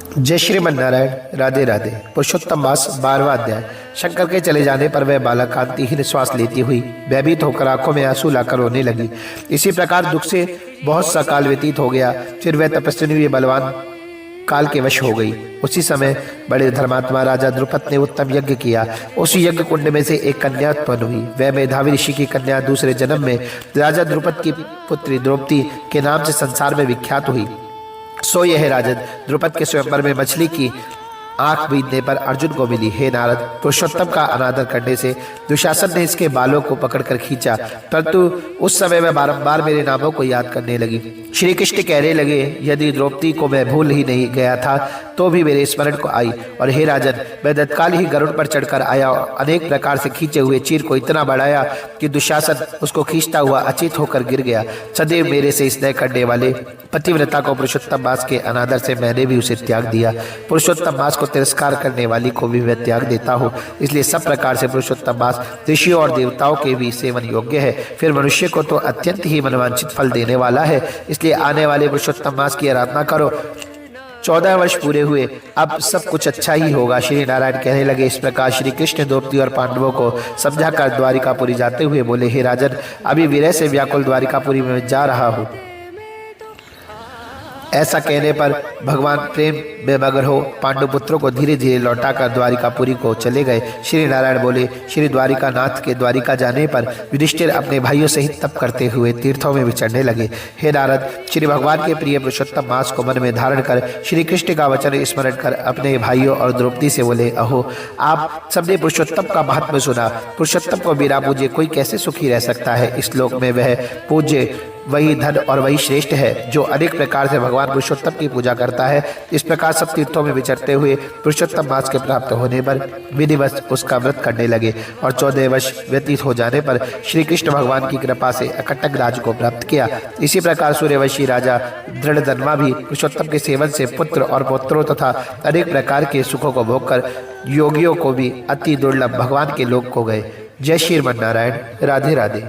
जय श्रीमन नारायण। राधे राधे। पुरुषोत्तम मास 12वां अध्याय। शंकर के चले जाने पर वह बालक कांतिहीन श्वास लेती हुई भयभीत होकर आंखों में आंसू लाकर रोने लगी। इसी प्रकार दुख से बहुत सा काल व्यतीत हो गया। फिर वह तपस्विनी हुई बलवान काल के वश हो गई। उसी समय बड़े धर्मात्मा राजा द्रुपद ने उत्तम यज्ञ किया। उस यज्ञ कुंड में से एक कन्या उत्पन्न हुई। वह मेधावी ऋषि की कन्या दूसरे जन्म में राजा द्रुपद की पुत्री द्रौपदी के नाम से संसार में विख्यात हुई। सो यह राजन द्रुपद के स्वयंवर में मछली की आंख बीतने पर अर्जुन को मिली। हे नारद, पुरुषोत्तम का अनादर करने से दुशासन ने इसके बालों को पकड़कर खींचा, परंतु उस समय मैं बारंबार मेरे नामों को याद करने लगी। श्री कृष्ण कहने लगे, यदि द्रौपदी को मैं भूल ही नहीं गया था तो भी मेरे स्मरण को आई। और हे राजन, मैं तत्काल ही गरुड़ पर चढ़कर आया और अनेक प्रकार से खींचे हुए चीर को इतना बढ़ाया कि दुशासन उसको खींचता हुआ अचेत होकर गिर गया। सदैव मेरे से स्नेह करने वाले पतिव्रता को पुरुषोत्तम मास के अनादर से मैंने भी उसे त्याग दिया। पुरुषोत्तम मास को तिरस्कार करने वाली को भी मैं त्याग देता हूँ। इसलिए सब प्रकार से पुरुषोत्तम मास ऋषियों और देवताओं के भी सेवन योग्य है। फिर मनुष्य को तो अत्यंत ही मनवांछित फल देने वाला है। इसलिए आने वाले पुरुषोत्तम मास की आराधना करो। 14 वर्ष पूरे हुए, अब सब कुछ अच्छा ही होगा। श्री नारायण कहने लगे। इस प्रकार श्री कृष्ण द्रौपदी और पांडवों को समझाकर द्वारिकापुरी जाते हुए बोले, हे राजन, अभी विरह से व्याकुल द्वारिकापुरी में जा रहा हूँ। ऐसा कहने पर भगवान प्रेम में मगन हो पांडुपुत्रों को धीरे धीरे लौटाकर द्वारिकापुरी को चले गए। श्री नारायण बोले, श्री द्वारिका नाथ के द्वारिका जाने पर युधिष्ठिर अपने भाइयों सहित तप करते हुए तीर्थों में विचरने लगे। हे नारद, श्री भगवान के प्रिय पुरुषोत्तम मास को मन में धारण कर श्री कृष्ण का वचन स्मरण कर अपने भाइयों और द्रौपदी से बोले, अहो, आप सबने पुरुषोत्तम का महात्म्य सुना। पुरुषोत्तम को बिना पूजे कोई कैसे सुखी रह सकता है। इस श्लोक में वह पूज्य वही धन और वही श्रेष्ठ है जो अनेक प्रकार से भगवान पुरुषोत्तम की पूजा करता है। इस प्रकार सब तीर्थों में विचरते हुए पुरुषोत्तम मास के प्राप्त होने पर विधिवत उसका व्रत करने लगे और 14 वर्ष व्यतीत हो जाने पर श्री कृष्ण भगवान की कृपा से अकटक राज को प्राप्त किया। इसी प्रकार सूर्यवंशी राजा दृढ़धर्मा भी पुरुषोत्तम के सेवन से पुत्र और पौत्रों तथा अनेक प्रकार के सुखों को भोगकर योगियों को भी अति दुर्लभ भगवान के लोक को गए। जय श्रीमन नारायण। राधे राधे।